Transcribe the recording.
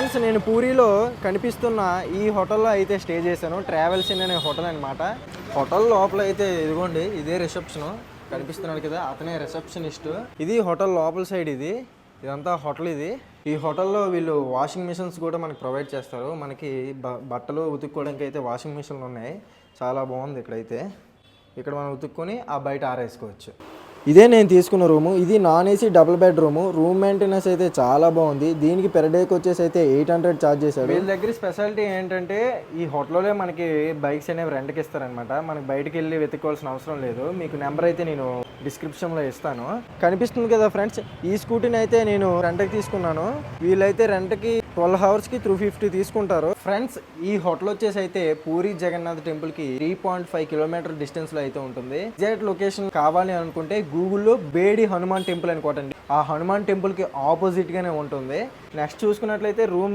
Friends, నేను పూరిలో కనిపిస్తున్న ఈ హోటల్లో అయితే స్టే చేశాను. ట్రావెల్స్ ఇన్ అనే హోటల్ అనమాట. హోటల్ లోపల అయితే ఇదిగోండి, ఇదే రిసెప్షన్. కనిపిస్తున్నాడు కదా, అతనే రిసెప్షనిస్ట్. ఇది హోటల్ లోపల సైడ్. ఇదంతా హోటల్. ఈ హోటల్లో వీళ్ళు వాషింగ్ మిషన్స్ కూడా మనకి ప్రొవైడ్ చేస్తారు. మనకి బట్టలు ఉతుక్కోవడానికి అయితే వాషింగ్ మిషన్లు ఉన్నాయి. చాలా బాగుంది ఇక్కడైతే. ఇక్కడ మనం ఉతుక్కొని ఆ బయట ఆరేసుకోవచ్చు. ఇదే నేను తీసుకున్న రూము. ఇది non AC double bed room. Room maintenance అయితే చాలా బాగుంది. దీనికి పెర్ డేకి వచ్చేసి అయితే 800 ఛార్జ్ చేశారు. వీళ్ళ దగ్గర స్పెషాలిటీ ఏంటంటే ఈ హోటల్లో మనకి బైక్స్ అనేవి రెంట్కి ఇస్తారనమాట. మనకి బయటకు వెళ్ళి వెతుక్కోవాల్సిన అవసరం లేదు. మీకు నెంబర్ అయితే నేను డిస్క్రిప్షన్లో ఇస్తాను. కనిపిస్తుంది కదా ఫ్రెండ్స్, ఈ స్కూటీని అయితే నేను రెంట్కి తీసుకున్నాను. వీళ్ళైతే రెంట్కి 12 అవర్స్కి 350 తీసుకుంటారు. ఫ్రెండ్స్, ఈ హోటల్ వచ్చేసి అయితే పూరి జగన్నాథ్ టెంపుల్కి 3.5 కిలోమీటర్ డిస్టెన్స్లో అయితే ఉంటుంది. ఎగ్జాక్ట్ లొకేషన్ కావాలి అనుకుంటే గూగుల్లో బేడి హనుమాన్ టెంపుల్ అని కొట్టండి. ఆ హనుమాన్ టెంపుల్కి ఆపోజిట్గానే ఉంటుంది. నెక్స్ట్ చూసుకున్నట్లయితే రూమ్